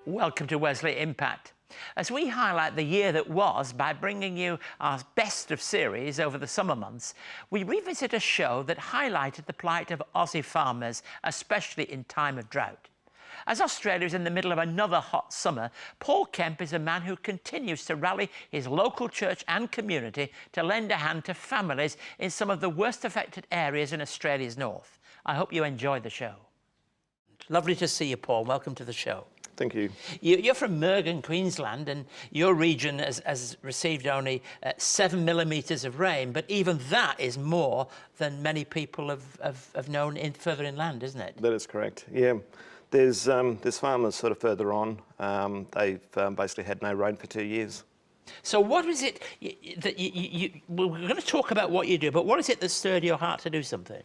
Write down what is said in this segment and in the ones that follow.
Welcome to Wesley Impact. As we highlight the year that was by bringing you our best of series over the summer months, we revisit a show that highlighted the plight of Aussie farmers, especially in time of drought. As Australia is in the middle of another hot summer, Paul Kemp is a man who continues to rally his local church and community to lend a hand to families in some of the worst affected areas in Australia's north. I hope you enjoy the show. Lovely to see you, Paul. Welcome to the show. Thank you. You're from Mergen, Queensland, and your region has received only 7 millimetres of rain, but even that is more than many people have known further inland, isn't it? That is correct, yeah. There's farmers sort of further on. They've basically had no rain for 2 years. So what is it that we're going to talk about what you do, but what is it that stirred your heart to do something?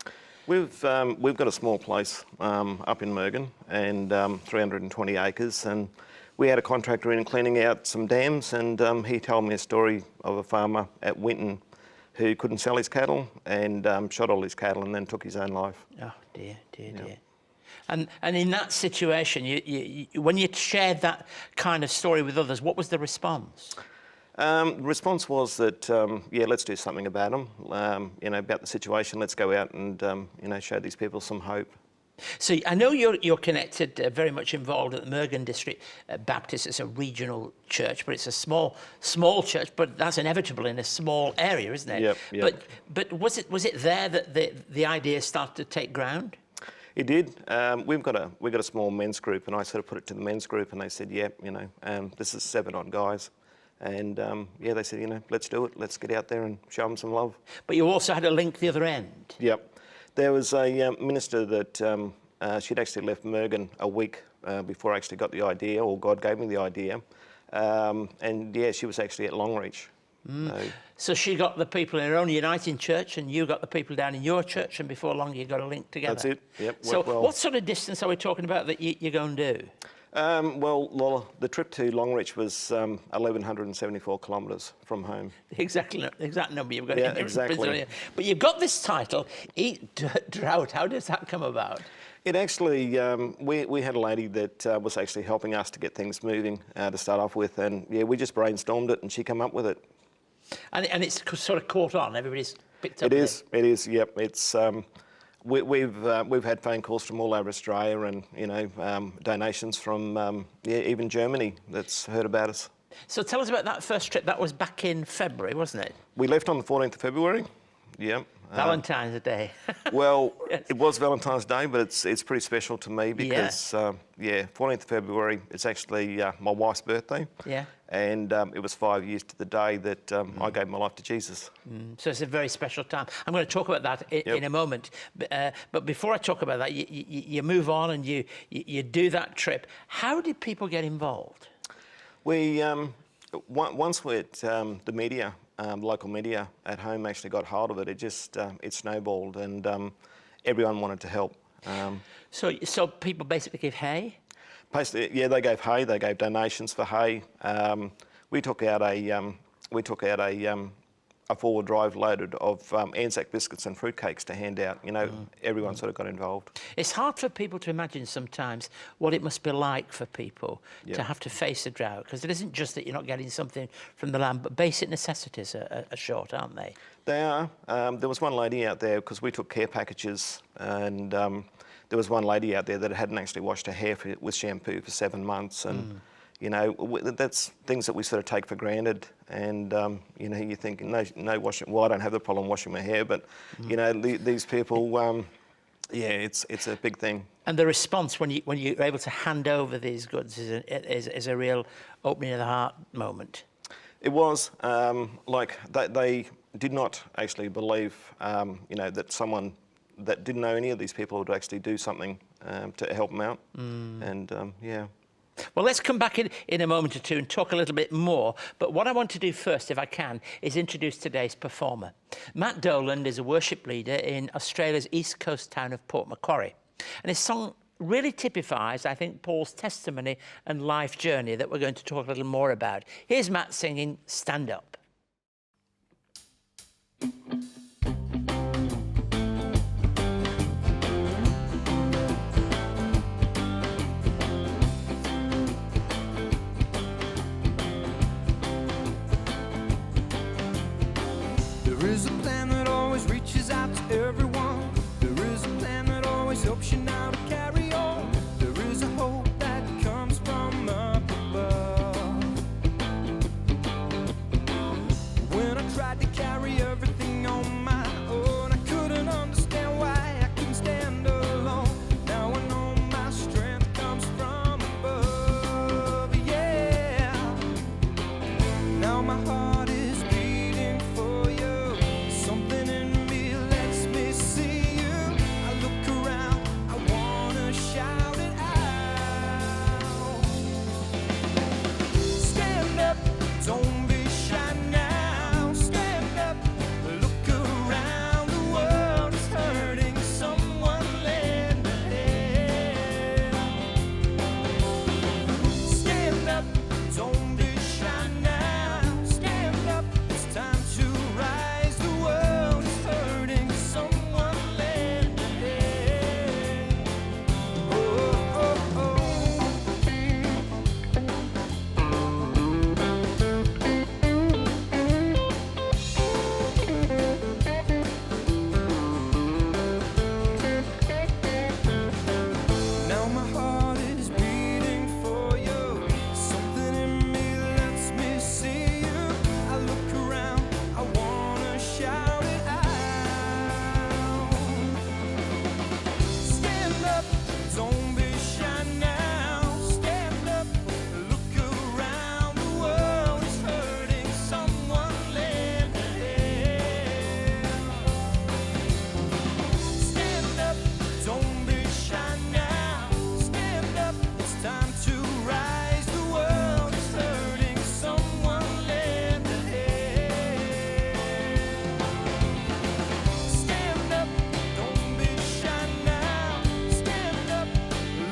We've got a small place up in Mergen and 320 acres, and we had a contractor in cleaning out some dams, and he told me a story of a farmer at Winton who couldn't sell his cattle and shot all his cattle and then took his own life. Oh dear, dear, dear. And in that situation, when you shared that kind of story with others, what was the response? The response was that, yeah, let's do something about them, about the situation. Let's go out and, show these people some hope. So I know you're connected, very much involved at the Mergen District Baptist. It's a regional church, but it's a small church, but that's inevitable in a small area, isn't it? Yep. But was it there that the idea started to take ground? It did. We've got a small men's group, and I sort of put it to the men's group, and they said, yeah, this is 7 odd guys. And yeah, they said, let's do it. Let's get out there and show them some love. But you also had a link the other end. Yep. There was a minister that she'd actually left Mergen a week before I actually got the idea, or God gave me the idea. And yeah, she was actually at Longreach. So she got the people in her own uniting church, and you got the people down in your church, and before long you got a link together. That's it. Yep. So well, what sort of distance are we talking about that you're going to do? Well, the trip to Longreach was 1,174 kilometres from home. The exact number you've got. Yeah, exactly. But you've got this title, Eat Dirt Drought. How does that come about? It actually, we had a lady that was actually helping us to get things moving to start off with, and yeah, we just brainstormed it and she came up with it. And it's sort of caught on. Everybody's picked up. It is. Yep. It's. We've had phone calls from all over Australia, and donations from even Germany that's heard about us. So tell us about that first trip. That was back in February, wasn't it? We left on the 14th of February. Yeah. Valentine's Day. Well, yes. It was Valentine's Day, but it's pretty special to me because 14th of February. It's actually my wife's birthday. Yeah. And it was 5 years to the day that I gave my life to Jesus. So it's a very special time. I'm going to talk about that in a moment. But before I talk about that, you move on and you do that trip. How did people get involved? We once the media, local media at home actually got hold of it. It just it snowballed, and everyone wanted to help. So people basically give hay. Basically, yeah, they gave hay. They gave donations for hay. We took out a 4-wheel drive loaded of Anzac biscuits and fruitcakes to hand out. Everyone sort of got involved. It's hard for people to imagine sometimes what it must be like for people to have to face a drought, because it isn't just that you're not getting something from the land, but basic necessities are short, aren't they? They are. There was one lady out there, because we took care packages, and there was one lady out there that hadn't actually washed her hair with shampoo for 7 months, and that's things that we sort of take for granted. And you think, no washing. Well, I don't have the problem washing my hair, but these people, it's a big thing. And the response when you're able to hand over these goods is a real opening of the heart moment. It was like they did not actually believe, that someone that didn't know any of these people would actually do something to help them out. And yeah. Well, let's come back in a moment or two and talk a little bit more. But what I want to do first, if I can, is introduce today's performer. Matt Doland is a worship leader in Australia's east coast town of Port Macquarie. And his song really typifies, I think, Paul's testimony and life journey that we're going to talk a little more about. Here's Matt singing Stand Up. There is a plan that always reaches out to everyone. There is a plan that always helps you now to carry on. There is a hope that comes from up above. When I tried to carry everything on my own, I couldn't understand why I couldn't stand alone. Now I know my strength comes from above, yeah. Now my heart is beating for you. Something in me lets me see you. I look around, I wanna shout it out. Stand up, don't be shy now. Stand up, look around. The world is hurting, someone lend a hand. Stand up, don't be shy now. Stand up, it's time to rise. The world is hurting, someone lend a hand. Oh, oh, oh. Now my heart is beating for you. Something in me lets me see you. I look around, I wanna shout it out. Stand up, don't be shy now. Stand up, look around. The world is hurting, someone lend a hand. Stand up, don't be shy now. Stand up, it's time to rise. The world is hurting, someone lend a hand. Stand up, don't be shy now. Stand up,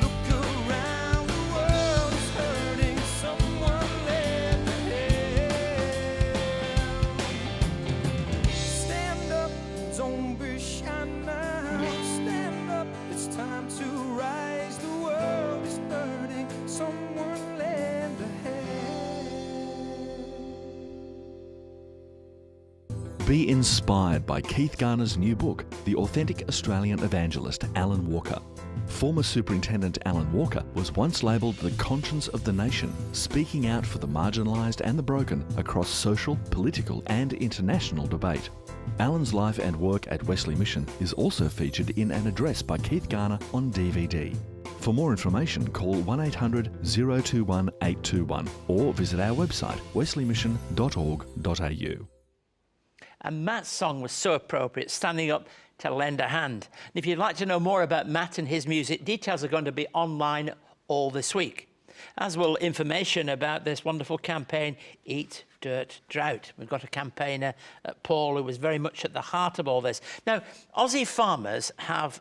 look around. The world is hurting, someone lend a hand. Stand up, don't be shy now. Stand up, it's time to rise. The world is hurting, someone lend a hand. Be inspired by Keith Garner's new book, The Authentic Australian Evangelist, Alan Walker. Former Superintendent Alan Walker was once labelled the conscience of the nation, speaking out for the marginalised and the broken across social, political and international debate. Alan's life and work at Wesley Mission is also featured in an address by Keith Garner on DVD. For more information, call 1800 021 821 or visit our website wesleymission.org.au. And Matt's song was so appropriate, Standing Up to Lend a Hand. And if you'd like to know more about Matt and his music, details are going to be online all this week, as will information about this wonderful campaign, Eat Dirt Drought. We've got a campaigner, Paul, who was very much at the heart of all this. Now, Aussie farmers have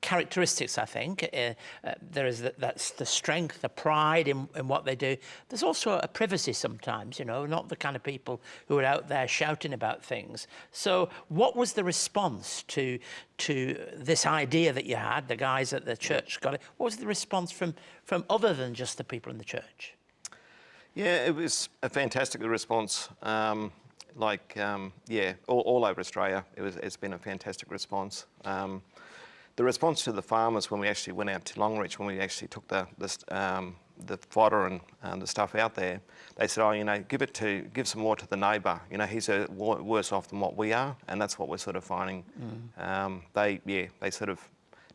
characteristics, I think. There is that's the strength, the pride in what they do. There's also a privacy sometimes, you know, not the kind of people who are out there shouting about things. So what was the response to this idea that you had, the guys at the church got it? What was the response from other than just the people in the church? Yeah, it was a fantastic response. Yeah, all over Australia, it's been a fantastic response. The response to the farmers when we actually went out to Longreach, when we actually took the fodder and the stuff out there, they said, oh, you know, give some more to the neighbour. You know, he's worse off than what we are, and that's what we're sort of finding. They sort of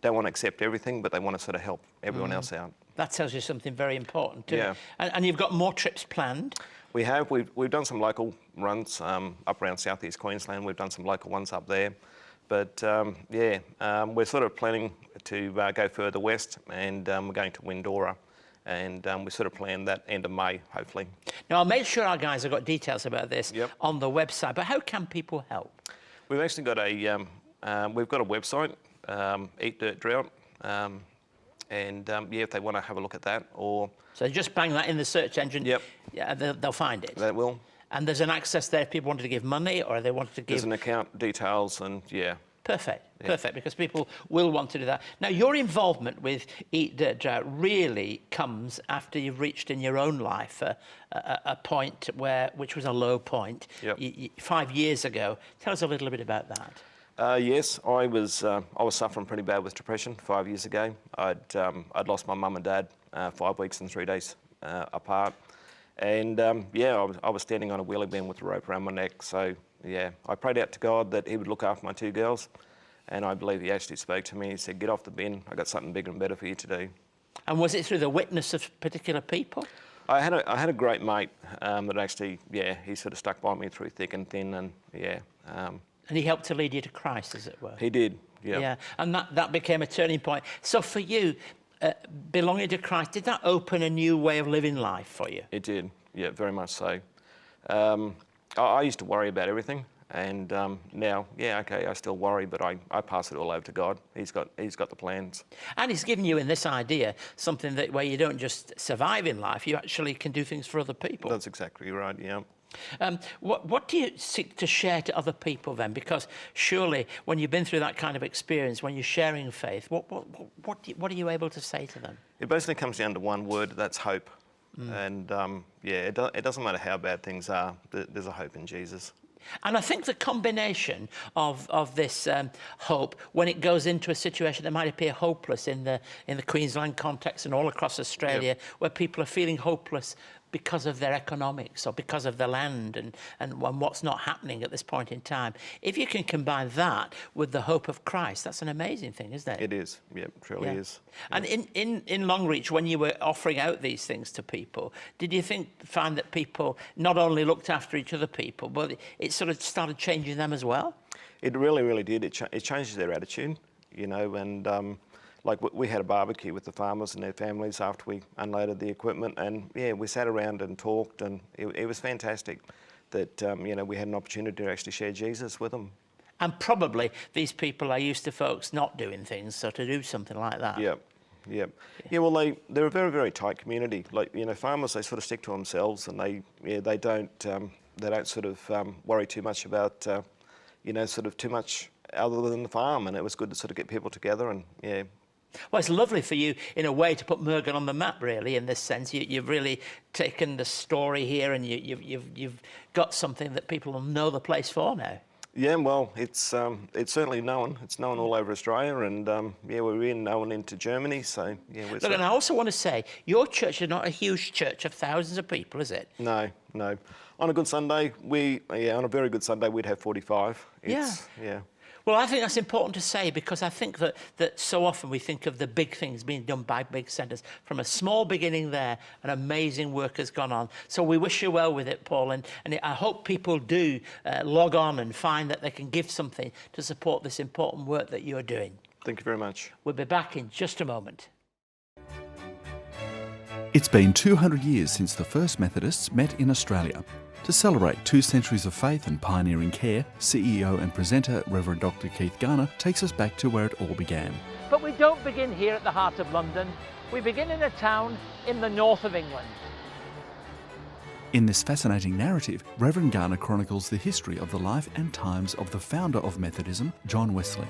don't want to accept everything, but they want to sort of help everyone else out. That tells you something very important too. Yeah. And you've got more trips planned? We have. We've done some local runs up around southeast Queensland. We've done some local ones up there. But we're sort of planning to go further west, and we're going to Windora and we sort of planned that end of May, hopefully. Now, I'll make sure our guys have got details about this Yep. on the website, but how can people help? We've actually got a website, Eat Dirt Drought, and yeah, if they want to have a look at that, or So just bang that in the search engine. Yep. Yeah, they'll find it. that will. And there's an access there if people wanted to give money or they wanted to There's give... an account details, and yeah. Perfect, perfect, because people will want to do that. Now, your involvement with Eat Dirt Drought really comes after you've reached in your own life a point which was a low point. Yep. 5 years ago. Tell us a little bit about that. Yes, I was suffering pretty bad with depression 5 years ago. I'd lost my mum and dad 5 weeks and 3 days apart, and yeah, I was standing on a wheelie bin with a rope around my neck. So yeah, I prayed out to God that He would look after my 2 girls, and I believe He actually spoke to me. He said, "Get off the bin. I got something bigger and better for you to do." And was it through the witness of particular people? I had a great mate that actually, yeah, he sort of stuck by me through thick and thin, and yeah. And he helped to lead you to Christ, as it were. He did, yeah. Yeah, and that became a turning point. So for you, belonging to Christ, did that open a new way of living life for you? It did, yeah, very much so. I used to worry about everything, and now, yeah, okay, I still worry, but I pass it all over to God. He's got the plans. And He's given you in this idea something that where you don't just survive in life, you actually can do things for other people. That's exactly right, yeah. What do you seek to share to other people then? Because surely when you've been through that kind of experience, when you're sharing faith, what are you able to say to them? It basically comes down to one word, that's hope. And yeah, it doesn't matter how bad things are, there's a hope in Jesus. And I think the combination of this hope, when it goes into a situation that might appear hopeless in the Queensland context and all across Australia, Yep. where people are feeling hopeless because of their economics or because of the land and what's not happening at this point in time. If you can combine that with the hope of Christ, that's an amazing thing, isn't it? It is, yeah, it truly is. And in Longreach, when you were offering out these things to people, did you find that people not only looked after each other people, but it sort of started changing them as well? It really, really did. It changes their attitude, you know, and like we had a barbecue with the farmers and their families after we unloaded the equipment, and yeah, we sat around and talked, and it was fantastic that you know, we had an opportunity to actually share Jesus with them. And probably these people are used to folks not doing things, so to do something like that. Yep. Yep. Yeah, well, they're a very, very tight community. Like, you know, farmers, they sort of stick to themselves, and they don't sort of worry too much about you know, sort of too much other than the farm. And it was good to sort of get people together, and yeah. Well, it's lovely for you, in a way, to put Murgon on the map, really, in this sense. You've really taken the story here, and you've got something that people will know the place for now. Yeah, well, it's certainly known. It's known all over Australia, and yeah, we're in known into Germany. So yeah, Look, and I also want to say, your church is not a huge church of thousands of people, is it? No, no. On a good Sunday, on a very good Sunday, we'd have 45. Yeah. Well, I think that's important to say, because I think that so often we think of the big things being done by big centres. From a small beginning there, an amazing work has gone on. So we wish you well with it, Paul, and I hope people do log on and find that they can give something to support this important work that you're doing. Thank you very much. We'll be back in just a moment. It's been 200 years since the first Methodists met in Australia. To celebrate 2 centuries of faith and pioneering care, CEO and presenter Rev Dr Keith Garner takes us back to where it all began. But we don't begin here at the heart of London. We begin in a town in the north of England. In this fascinating narrative, Reverend Garner chronicles the history of the life and times of the founder of Methodism, John Wesley.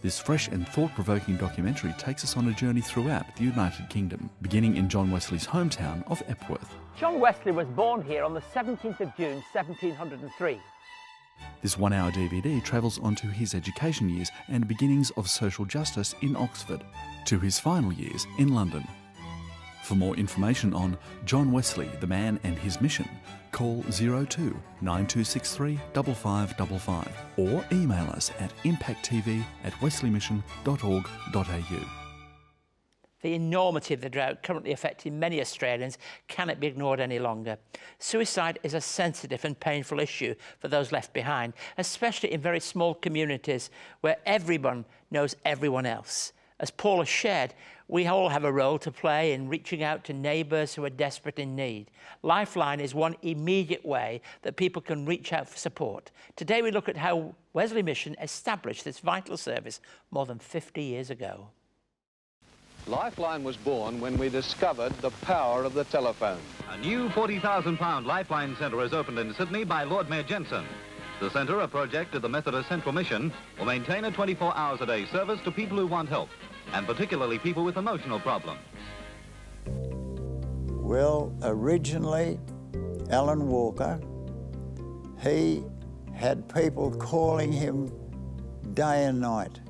This fresh and thought-provoking documentary takes us on a journey throughout the United Kingdom, beginning in John Wesley's hometown of Epworth. John Wesley was born here on the 17th of June, 1703. This 1-hour DVD travels onto his education years and beginnings of social justice in Oxford, to his final years in London. For more information on John Wesley, the man and his mission, call 02 9263 5555 or email us at impacttv@wesleymission.org.au. The enormity of the drought currently affecting many Australians cannot be ignored any longer. Suicide is a sensitive and painful issue for those left behind, especially in very small communities where everyone knows everyone else. As Paul has shared, We all have a role to play in reaching out to neighbours who are desperate in need. Lifeline is one immediate way that people can reach out for support. Today we look at how Wesley Mission established this vital service more than 50 years ago. Lifeline was born when we discovered the power of the telephone. A new £40,000 Lifeline Centre is opened in Sydney by Lord Mayor Jensen. The centre, a project of the Methodist Central Mission, will maintain a 24 hours a day service to people who want help, and particularly people with emotional problems. Well, originally, Alan Walker, he had people calling him day and night.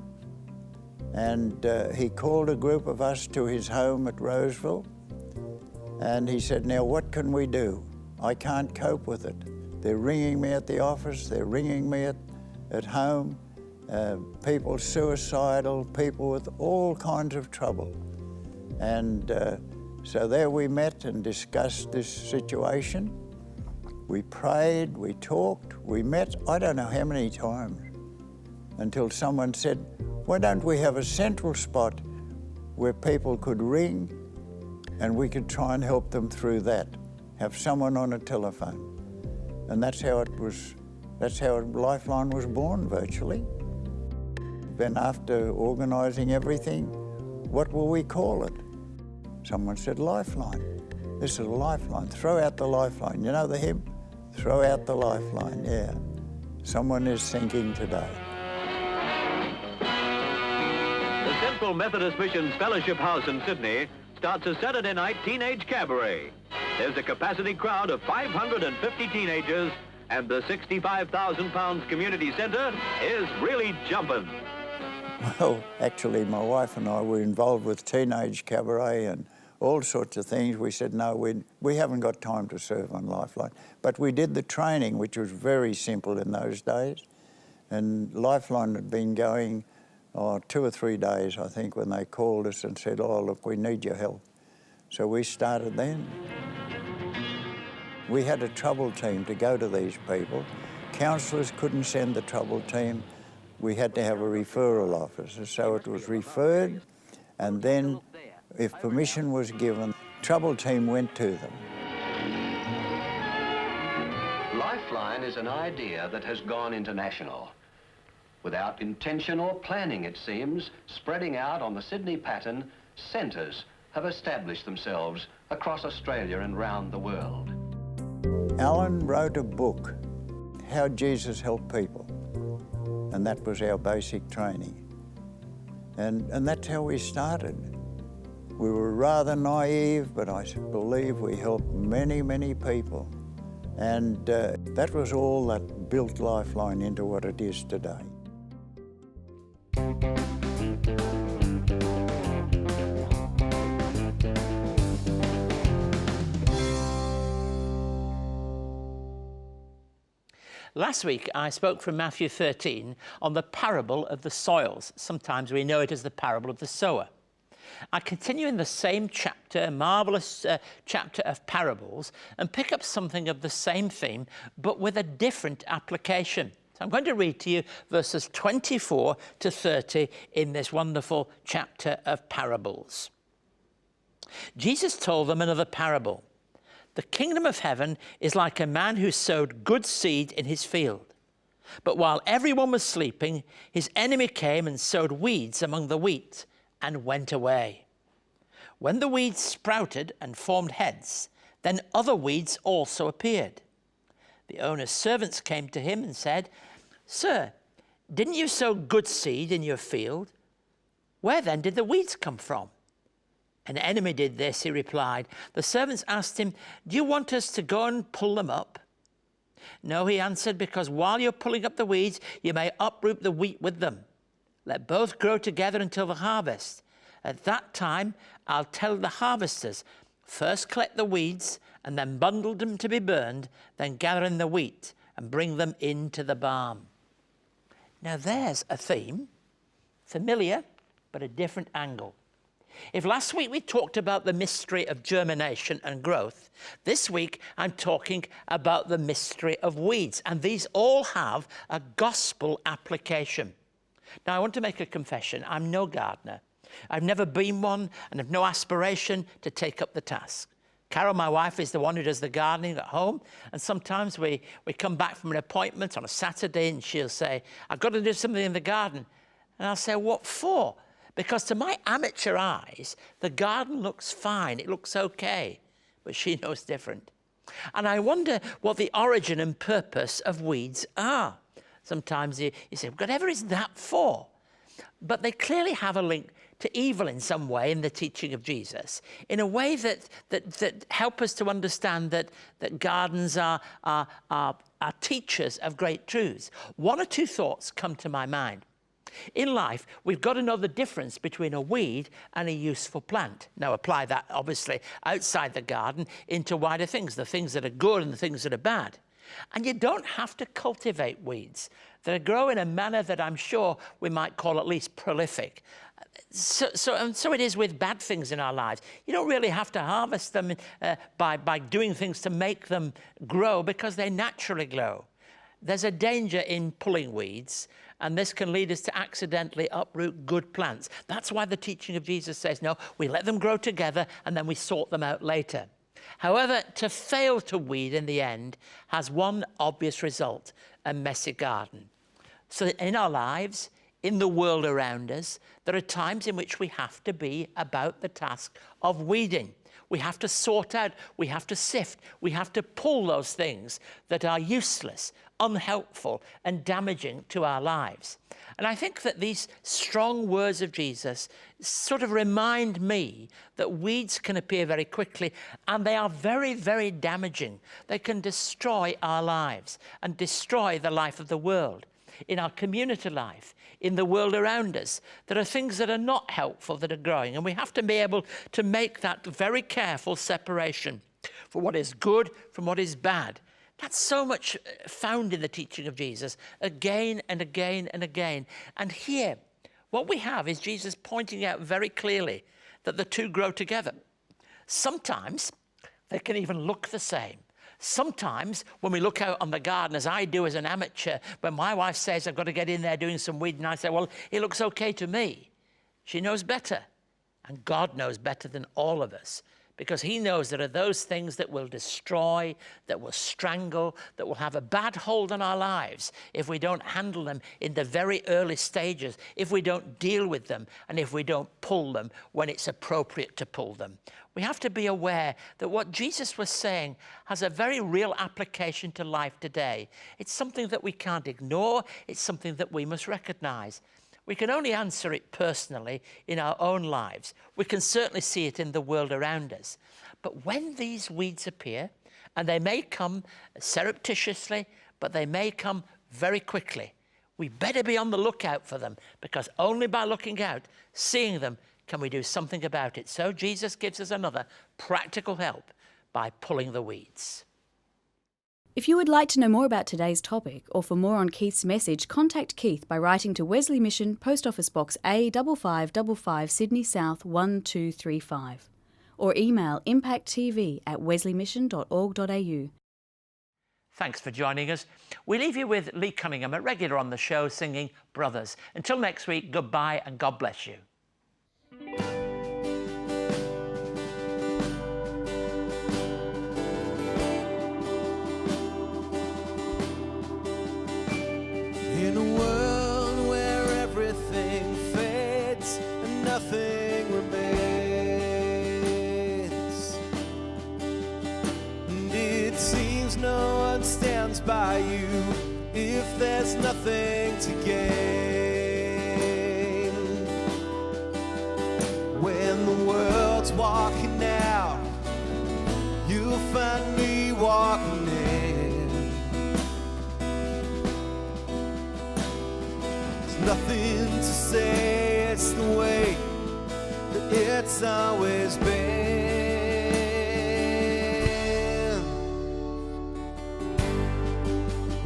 And he called a group of us to his home at Roseville, and he said, now what can we do? I can't cope with it. They're ringing me at the office, they're ringing me at home, people suicidal, people with all kinds of trouble. And so there we met and discussed this situation. We prayed, we talked, we met, I don't know how many times, until someone said, why don't we have a central spot where people could ring and we could try and help them through that, have someone on a telephone. And that's how Lifeline was born, virtually. Then after organising everything, what will we call it? Someone said Lifeline. This is a lifeline, throw out the lifeline. You know the hymn? Throw out the lifeline, yeah. Someone is thinking today. The Central Methodist Mission's Fellowship House in Sydney starts a Saturday night teenage cabaret. There's a capacity crowd of 550 teenagers, and the £65,000 community centre is really jumping. Well, actually, my wife and I were involved with teenage cabaret and all sorts of things. We said, no, we haven't got time to serve on Lifeline. But we did the training, which was very simple in those days. And Lifeline had been going 2 or 3 days, I think, when they called us and said, oh, look, we need your help. So we started then. We had a trouble team to go to these people. Counsellors couldn't send the trouble team. We had to have a referral officer. So it was referred, and then if permission was given, trouble team went to them. Lifeline is an idea that has gone international. Without intention or planning, it seems, spreading out on the Sydney pattern, centres have established themselves across Australia and round the world. Alan wrote a book, How Jesus Helped People, and that was our basic training. And that's how we started. We were rather naive, but I believe we helped many, many people. And that was all that built Lifeline into what it is today. Last week, I spoke from Matthew 13 on the parable of the soils. Sometimes we know it as the parable of the sower. I continue in the same chapter, a marvellous chapter of parables, and pick up something of the same theme, but with a different application. So I'm going to read to you verses 24 to 30 in this wonderful chapter of parables. Jesus told them another parable. The kingdom of heaven is like a man who sowed good seed in his field. But while everyone was sleeping, his enemy came and sowed weeds among the wheat and went away. When the weeds sprouted and formed heads, then other weeds also appeared. The owner's servants came to him and said, "Sir, didn't you sow good seed in your field? Where then did the weeds come from?" "An enemy did this," he replied. The servants asked him, "Do you want us to go and pull them up?" "No," he answered, "because while you're pulling up the weeds, you may uproot the wheat with them. Let both grow together until the harvest. At that time, I'll tell the harvesters, first collect the weeds and then bundle them to be burned, then gather in the wheat and bring them into the barn." Now there's a theme, familiar, but a different angle. If last week we talked about the mystery of germination and growth, this week I'm talking about the mystery of weeds, and these all have a gospel application. Now I want to make a confession. I'm no gardener. I've never been one and have no aspiration to take up the task. Carol, my wife, is the one who does the gardening at home, and sometimes we come back from an appointment on a Saturday and she'll say, I've got to do something in the garden. And I'll say, what for? Because to my amateur eyes, the garden looks fine, it looks okay, but she knows different. And I wonder what the origin and purpose of weeds are. Sometimes you say, whatever is that for? But they clearly have a link to evil in some way in the teaching of Jesus, in a way that help us to understand that gardens are teachers of great truths. One or two thoughts come to my mind. In life, we've got to know the difference between a weed and a useful plant. Now, apply that, obviously, outside the garden into wider things, the things that are good and the things that are bad. And you don't have to cultivate weeds. They grow in a manner that I'm sure we might call at least prolific. So it is with bad things in our lives. You don't really have to harvest them by doing things to make them grow, because they naturally grow. There's a danger in pulling weeds, and this can lead us to accidentally uproot good plants. That's why the teaching of Jesus says, no, we let them grow together and then we sort them out later. However, to fail to weed in the end has one obvious result: a messy garden. So in our lives, in the world around us, there are times in which we have to be about the task of weeding. We have to sort out, we have to sift, we have to pull those things that are useless, unhelpful, and damaging to our lives. And I think that these strong words of Jesus sort of remind me that weeds can appear very quickly, and they are very, very damaging. They can destroy our lives and destroy the life of the world. In our community life, in the world around us, there are things that are not helpful that are growing, and we have to be able to make that very careful separation for what is good from what is bad. That's so much found in the teaching of Jesus again and again and again. And here, what we have is Jesus pointing out very clearly that the two grow together. Sometimes they can even look the same. Sometimes when we look out on the garden, as I do as an amateur, when my wife says I've got to get in there doing some weeding, I say, well, it looks okay to me. She knows better. And God knows better than all of us, because he knows there are those things that will destroy, that will strangle, that will have a bad hold on our lives if we don't handle them in the very early stages, if we don't deal with them, and if we don't pull them when it's appropriate to pull them. We have to be aware that what Jesus was saying has a very real application to life today. It's something that we can't ignore. It's something that we must recognize. We can only answer it personally in our own lives. We can certainly see it in the world around us. But when these weeds appear, and they may come surreptitiously, but they may come very quickly, we better be on the lookout for them, because only by looking out, seeing them, can we do something about it. So Jesus gives us another practical help by pulling the weeds. If you would like to know more about today's topic, or for more on Keith's message, contact Keith by writing to Wesley Mission, Post Office Box A5555, Sydney South 1235, or email impacttv@wesleymission.org.au. Thanks for joining us. We leave you with Lee Cunningham, a regular on the show, singing Brothers. Until next week, goodbye and God bless you. In a world where everything fades and nothing remains, and it seems no one stands by you if there's nothing to gain. When the world's walking out, you'll find me walking in. Nothing to say, it's the way that it's always been.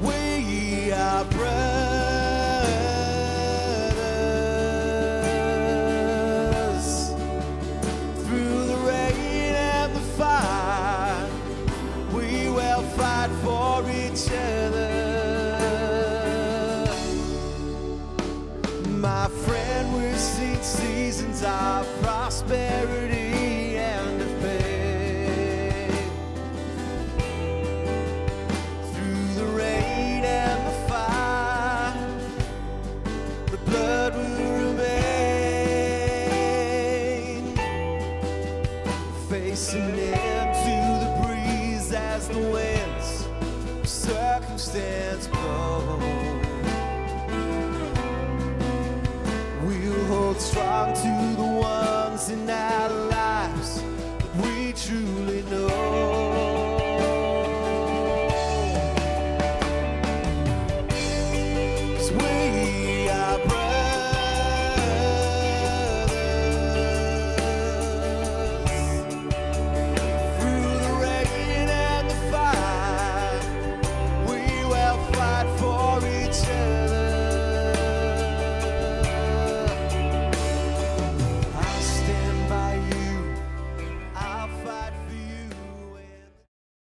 We are brothers. Through the rain and the fire, we will fight for each other. My friend, we've seen seasons as the winds of circumstance blow. We'll hold strong to the ones in our lives that we truly know.